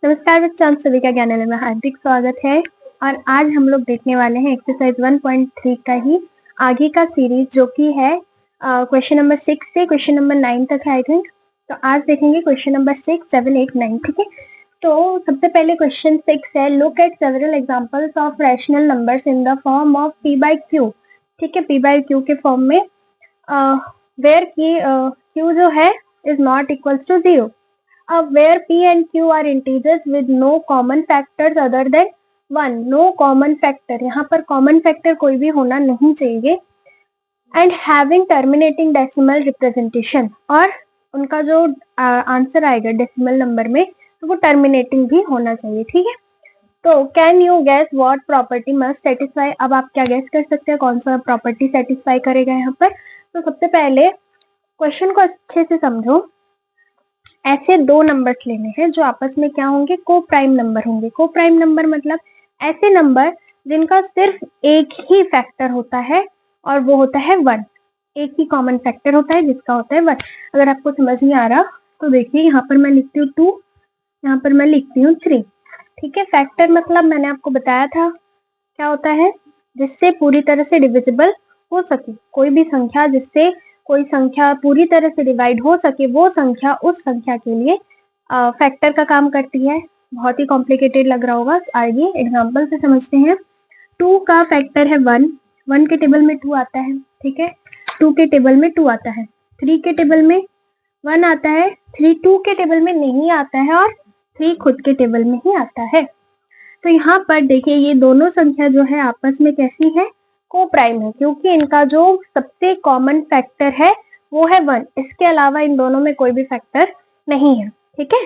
नमस्कार बच्चों, आप सभी का ज्ञानालय में हार्दिक स्वागत है। और आज हम लोग देखने वाले हैं एक्सरसाइज 1.3 का ही आगे का सीरीज, जो कि है क्वेश्चन नंबर 6 से क्वेश्चन नंबर 9 तक है आई थिंक। तो आज देखेंगे क्वेश्चन नंबर 6, 7, 8, 9। ठीक है, तो सबसे पहले क्वेश्चन 6 है, look at several examples of rational numbers in the form of P by Q. ठीक है, पी बाई क्यू के फॉर्म में वेयर की क्यू जो है is not equals to 0, where p and q are integers with no common factors other than 1. no common factor, यहाँ पर common factor कोई भी होना नहीं चाहिए। and having terminating decimal representation, और उनका जो आंसर आएगा डेसिमल नंबर में तो वो टर्मिनेटिंग भी होना चाहिए। ठीक है, तो can you gas what property must satisfy. अब आप क्या गैस कर सकते हैं कौन सा प्रॉपर्टी सेटिस्फाई करेगा यहाँ पर। तो सबसे पहले क्वेश्चन को अच्छे से समझो। ऐसे दो नंबर्स लेने हैं जो आपस में क्या होंगे, को प्राइम नंबर होंगे। को प्राइम नंबर मतलब ऐसे नंबर जिनका सिर्फ एक ही फैक्टर होता है और वो होता है 1। एक ही कॉमन फैक्टर होता है जिसका होता है 1। अगर आपको समझ नहीं आ रहा तो देखिए, यहाँ पर मैं लिखती हूँ 2, यहाँ पर मैं लिखती हूँ 3। ठीक है, फैक्टर मतलब मैंने आपको बताया था क्या होता है, जिससे पूरी तरह से डिविजिबल हो सके। कोई भी संख्या जिससे कोई संख्या पूरी तरह से डिवाइड हो सके, वो संख्या उस संख्या के लिए फैक्टर का काम करती है। बहुत ही कॉम्प्लिकेटेड लग रहा होगा, आइए एग्जांपल से समझते हैं। 2 का फैक्टर है 1, 1 के टेबल में 2 आता है। ठीक है, 2 के टेबल में 2 आता है, 3 के टेबल में 1 आता है, 3 2 के टेबल में नहीं आता है और 3 खुद के टेबल में ही आता है। तो यहाँ पर देखिए, ये दोनों संख्या जो है आपस में कैसी है, को प्राइम है, क्योंकि इनका जो सबसे कॉमन फैक्टर है वो है 1। इसके अलावा इन दोनों में कोई भी फैक्टर नहीं है। ठीक है,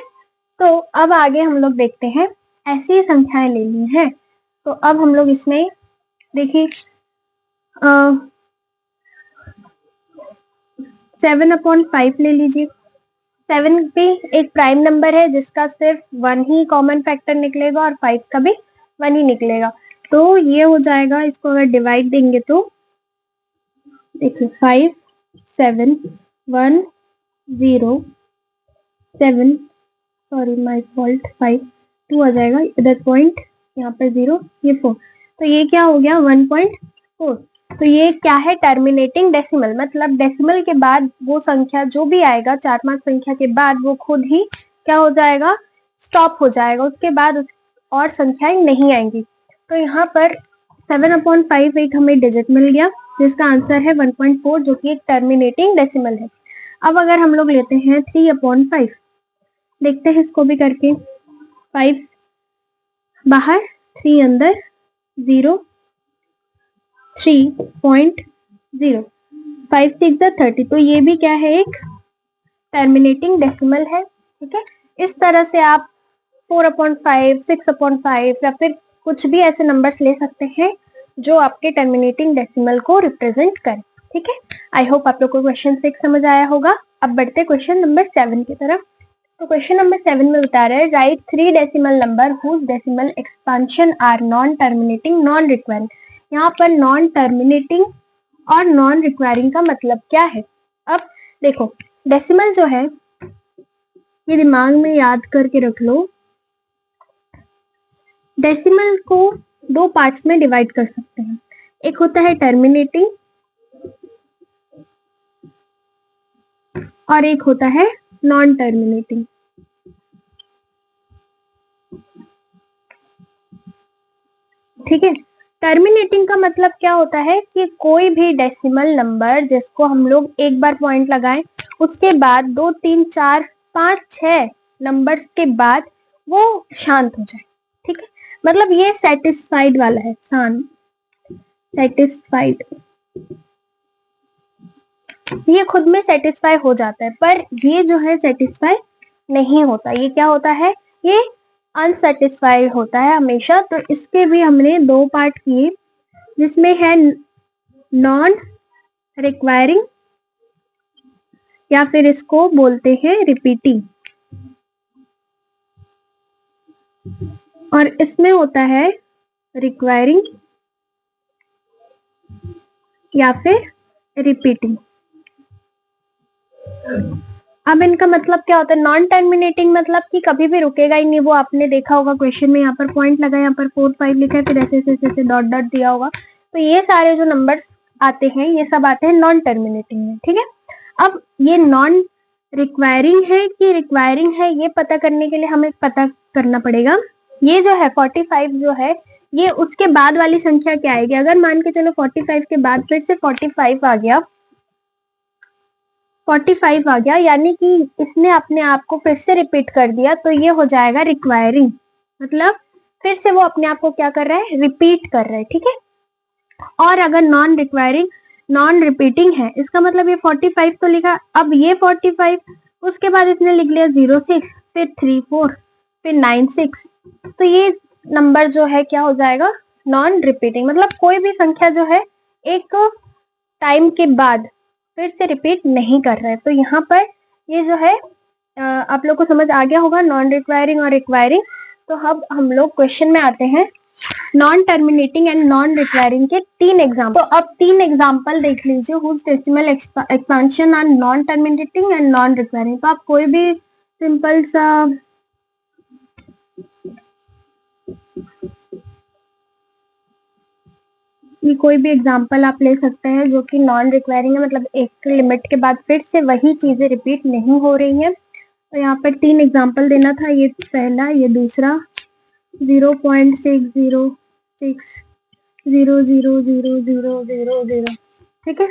तो अब आगे हम लोग देखते हैं, ऐसी संख्याएं लेनी है। तो अब हम लोग इसमें देखिए 7/5 ले लीजिए। 7 भी एक प्राइम नंबर है जिसका सिर्फ 1 ही कॉमन फैक्टर निकलेगा और 5 का भी 1 ही निकलेगा। तो ये हो जाएगा, इसको अगर डिवाइड देंगे तो देखिए 5 7 1 0 7, सॉरी माय फॉल्ट, 5 2 आ जाएगा, इधर पॉइंट, यहाँ पर 0, ये 4। तो ये क्या हो गया 1.4। तो ये क्या है, टर्मिनेटिंग डेसिमल, मतलब डेसिमल के बाद वो संख्या जो भी आएगा 4-5 संख्या के बाद वो खुद ही क्या हो जाएगा, स्टॉप हो जाएगा। उसके बाद और संख्याएं नहीं आएंगी। तो यहाँ पर 7/5 एक हमें डिजिट मिल गया जिसका आंसर है 1.4, जो कि एक टर्मिनेटिंग डेसिमल है। अब अगर हम लोग लेते हैं 3/5, देखते हैं इसको भी करके। 5 बाहर, 3 अंदर, 0 3.0, 5 6 30। तो ये भी क्या है, एक टर्मिनेटिंग डेसिमल है। ठीक है, इस तरह से आप 4/5, 6/5 या फिर कुछ भी ऐसे नंबर्स ले सकते हैं जो आपके टर्मिनेटिंग डेसिमल को रिप्रेजेंट करें। ठीक है, आई होप आप लोग को क्वेश्चन 6 समझ आया होगा। अब बढ़ते क्वेश्चन नंबर 7 की तरफ। तो क्वेश्चन नंबर 7 में बता रहा है, write 3 decimal number whose decimal expansion are non terminating non recurring. यहाँ पर नॉन टर्मिनेटिंग और नॉन रिक्वायरिंग का मतलब क्या है। अब देखो, डेसिमल जो है ये दिमाग में याद करके रख लो। डेसिमल को दो पार्ट्स में डिवाइड कर सकते हैं, एक होता है टर्मिनेटिंग और एक होता है नॉन टर्मिनेटिंग। ठीक है, टर्मिनेटिंग का मतलब क्या होता है कि कोई भी डेसिमल नंबर जिसको हम लोग एक बार पॉइंट लगाएं, उसके बाद 2 3 4 5 6 नंबर्स के बाद वो शांत हो जाए। ठीक है, मतलब ये सेटिस्फाइड वाला है, शांत, सेटिस्फाइड, ये खुद में सेटिस्फाई हो जाता है। पर ये जो है सेटिस्फाई नहीं होता, ये क्या होता है, ये अनसेटिस्फाइड होता है हमेशा। तो इसके भी हमने दो पार्ट किए, जिसमें है नॉन रिक्वायरिंग या फिर इसको बोलते हैं रिपीटिंग, और इसमें होता है रिक्वायरिंग या फिर रिपीटिंग। अब इनका मतलब क्या होता है, नॉन टर्मिनेटिंग मतलब कि कभी भी रुकेगा ही नहीं। वो आपने देखा होगा क्वेश्चन में, यहाँ पर पॉइंट लगा, यहाँ पर 4 5 लिखा है, फिर ऐसे ऐसे ऐसे डॉट डॉट दिया होगा। तो ये सारे जो नंबर्स आते हैं ये सब आते हैं नॉन टर्मिनेटिंग में, ठीक है। अब ये नॉन रिक्वायरिंग है कि रिक्वायरिंग है, ये पता करने के लिए हमें पता करना पड़ेगा। ये जो है 45 जो है, ये उसके बाद वाली संख्या क्या आएगी। अगर मान के चलो 45 के बाद फिर से 45 आ गया, 45 आ गया, यानी कि इसने अपने आप को फिर से रिपीट कर दिया, तो ये हो जाएगा रिक्वायरिंग। मतलब फिर से वो अपने आप को क्या कर रहा है, रिपीट कर रहा है, ठीक है। और अगर नॉन रिक्वायरिंग, नॉन रिपीटिंग है, इसका मतलब ये 45 तो लिखा, अब ये 45 उसके बाद इसने लिख लिया 06, फिर 34, फिर 96, तो ये नंबर जो है क्या हो जाएगा, नॉन रिपीटिंग। मतलब कोई भी संख्या जो है एक टाइम के बाद फिर से रिपीट नहीं कर रहा है। तो यहाँ पर ये जो है आप लोग को समझ आ गया होगा नॉन रिक्वायरिंग और रिक्वायरिंग। तो अब हम लोग क्वेश्चन में आते हैं, non terminating and non recurring के 3 एग्जाम्पल। तो अब 3 एग्जाम्पल देख लीजिए, whose decimal expansion are non terminating and non recurring. तो आप कोई भी सिंपल सा ये कोई भी एग्जाम्पल आप ले सकते हैं जो कि नॉन रिक्वायरिंग है, मतलब एक लिमिट के बाद फिर से वही चीजें रिपीट नहीं हो रही हैं। तो यहाँ पर 3 एग्जाम्पल देना था, ये पहला, ये दूसरा, 0.60000000, ठीक है।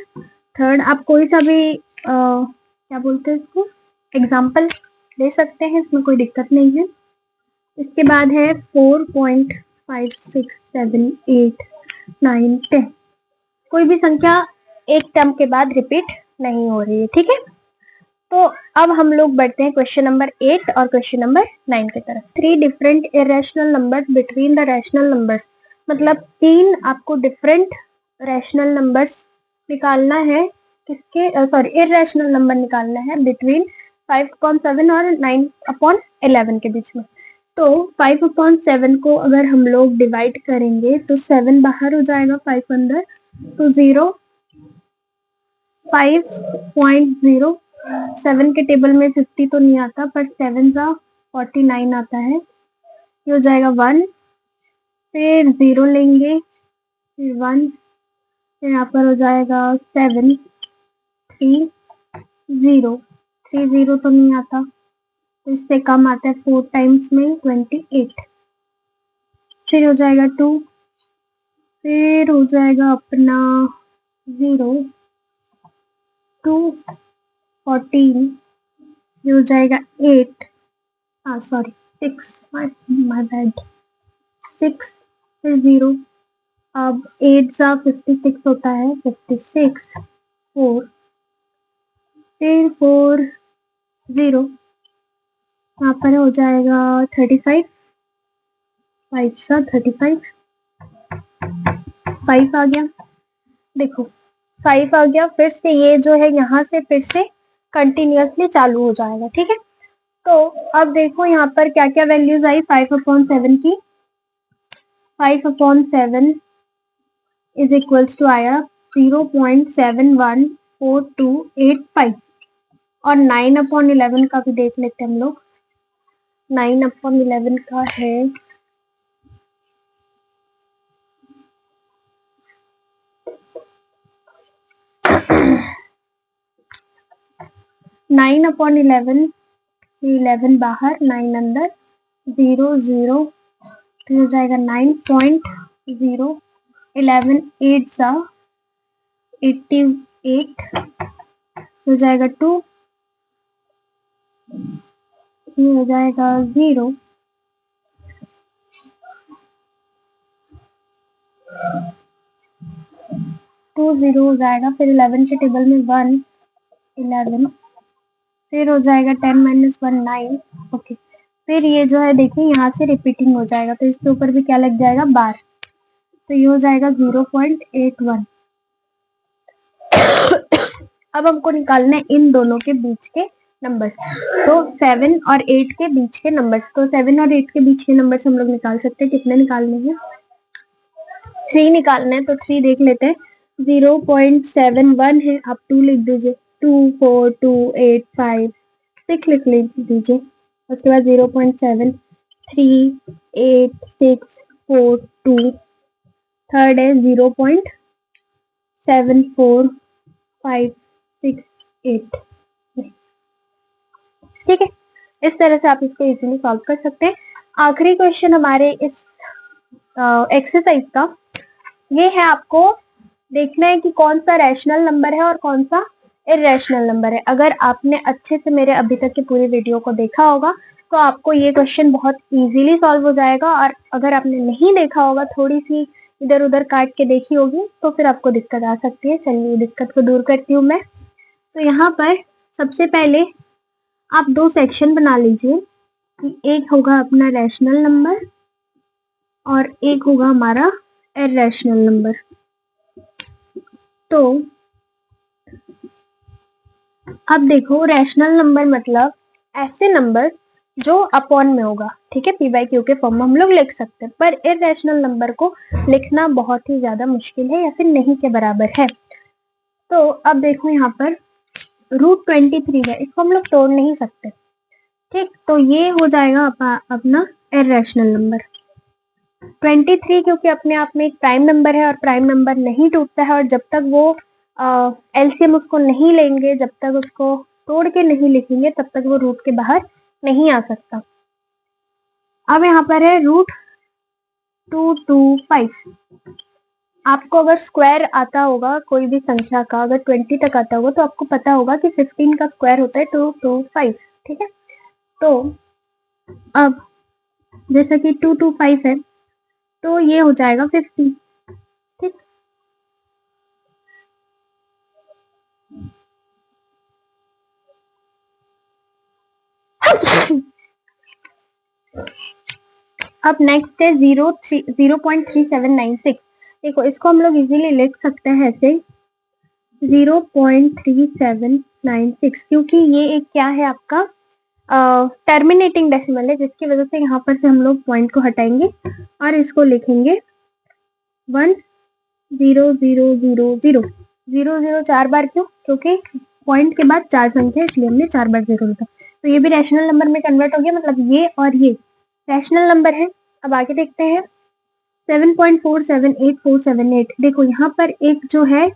थर्ड आप कोई सा भी क्या बोलते हैं इसको, एग्जाम्पल ले सकते हैं, इसमें कोई दिक्कत नहीं है। इसके बाद है 4.5678 9 10, कोई भी संख्या एक टर्म के बाद रिपीट नहीं हो रही है, ठीक है। तो अब हम लोग बढ़ते हैं क्वेश्चन नंबर 8 और क्वेश्चन नंबर 9 की तरफ। 3 different irrational numbers between the rational numbers, मतलब 3 आपको डिफरेंट रैशनल नंबर्स निकालना है, किसके, सॉरी, इरेशनल नंबर निकालना है बिटवीन 5/7 और 9/11 के बीच में। तो 5/7 को अगर हम लोग डिवाइड करेंगे तो 7 बाहर हो जाएगा, 5 अंदर, तो 0, 5.0, 7 के टेबल में 50 तो नहीं आता, पर 7 सा 49 आता है, ये हो जाएगा 1, फिर 0 लेंगे, फिर 1, फिर यहाँ पर हो जाएगा 7, 3, 0, 3 0 तो नहीं आता, तो इससे कम आता है 4 टाइम्स में 28, फिर हो जाएगा 2, फिर हो जाएगा अपना 0, 2, 14, ये हो जाएगा 8, सॉरी 6, माय बैड, 6, फिर 0, अब 8 सा 56 होता है, 56, 4, फिर 4, 0, यहाँ पर हो जाएगा 35, 5 सा 35, 5 आ गया, देखो 5 आ गया, फिर से ये जो है यहाँ से फिर से कंटिन्यूअसली चालू हो जाएगा, ठीक है। तो अब देखो यहाँ पर क्या क्या वैल्यूज आई 5/7 की। 5/7 इज इक्वल्स टू आया 0.714285, और 9/11 का भी देख लेते हैं हम लोग। 9/11 का है 9/11, 11 बाहर, 9 अंदर, 0 0, तो हो जाएगा 9.0, 11 8 सा 88, हो जाएगा 2, ये हो जाएगा 0, 2 0 हो जाएगा, फिर 11 के टेबल में 1, 11, फिर हो जाएगा 10 - 1 9, ओके। फिर ये जो है देखिए यहाँ से रिपीटिंग हो जाएगा, तो इसके ऊपर भी क्या लग जाएगा, बार, तो ये हो जाएगा 0.81। अब हमको निकालना है इन दोनों के बीच के नंबर्स, तो 7 और 8 के बीच के नंबर्स। तो 7 और 8 के बीच के नंबर्स हम लोग निकाल सकते हैं, कितने निकालने हैं, 3 निकालने हैं, तो 3 देख लेते हैं। 0.71 है, आप 2 लिख दीजिए, 2 4 2 8 5, 6 लिख लीजिए, उसके बाद 0.738642, थर्ड है 0.74568। ठीक है, इस तरह से आप इसको इजीली सॉल्व कर सकते हैं। आखिरी क्वेश्चन हमारे इस एक्सरसाइज का ये है, आपको देखना है कि कौन सा रैशनल नंबर है और कौन सा इरेशनल नंबर है। अगर आपने अच्छे से मेरे अभी तक की पूरी वीडियो को देखा होगा तो आपको ये क्वेश्चन बहुत इजीली सॉल्व हो जाएगा, और अगर आपने नहीं देखा होगा, थोड़ी सी इधर उधर काट के देखी होगी, तो फिर आपको दिक्कत आ सकती है। चलिए दिक्कत को दूर करती हूँ मैं। तो यहाँ पर सबसे पहले आप दो सेक्शन बना लीजिए कि एक होगा अपना रैशनल नंबर और एक होगा हमारा इरेशनल नंबर। तो अब देखो, रैशनल नंबर मतलब ऐसे नंबर जो अपॉन में होगा, ठीक है, पी बाई क्यू के फॉर्म में हम लोग लिख सकते हैं, पर इरेशनल नंबर को लिखना बहुत ही ज्यादा मुश्किल है या फिर नहीं के बराबर है। तो अब देखो यहाँ पर √23 है, इसको हम लोग तोड़ नहीं सकते, ठीक, तो ये हो जाएगा अपना इरेशनल नंबर। 23 क्योंकि अपने आप में एक प्राइम नंबर है और प्राइम नंबर नहीं टूटता है, और जब तक वो एलसीएम उसको नहीं लेंगे, जब तक उसको तोड़ के नहीं लिखेंगे, तब तक वो रूट के बाहर नहीं आ सकता। अब यहाँ पर है √225। आपको अगर स्क्वायर आता होगा कोई भी संख्या का, अगर 20 तक आता होगा, तो आपको पता होगा कि 15 का स्क्वायर होता है 225, ठीक है। तो अब जैसा कि 225 है, तो ये हो जाएगा 50, ठीक। अब नेक्स्ट है 0.3796। देखो इसको हम लोग इजीली लिख सकते हैं ऐसे 0.3796, क्योंकि ये एक क्या है, आपका टर्मिनेटिंग डेसिमल है, जिसकी वजह से यहाँ पर से हम लोग पॉइंट को हटाएंगे और इसको लिखेंगे 1000000। 4 बार क्यों? क्योंकि पॉइंट के बाद 4 संख्या, इसलिए हमने 4 बार 0 लिखा। तो ये भी रैशनल नंबर में कन्वर्ट हो गया, मतलब ये और ये रैशनल नंबर है। अब आगे देखते हैं 7.478478। देखो यहाँ पर एक जो है,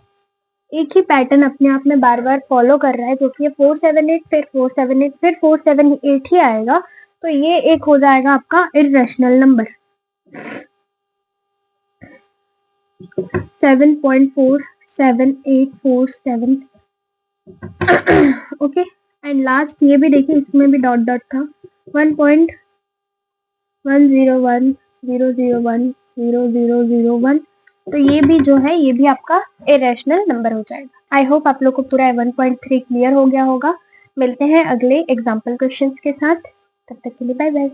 एक ही पैटर्न अपने आप में बार बार फॉलो कर रहा है, जो कि 478 फिर 478 फिर 478 ही आएगा। तो ये एक हो जाएगा आपका irrational number 7.47847। Okay, and last ये भी देखिए, इसमें भी डॉट डॉट था 1.1010010001। तो ये भी जो है, ये भी आपका इरेशनल नंबर हो जाएगा। आई होप आप लोग को पूरा 1.3 क्लियर हो गया होगा। मिलते हैं अगले एग्जाम्पल क्वेश्चंस के साथ, तब तक के लिए बाय बाय।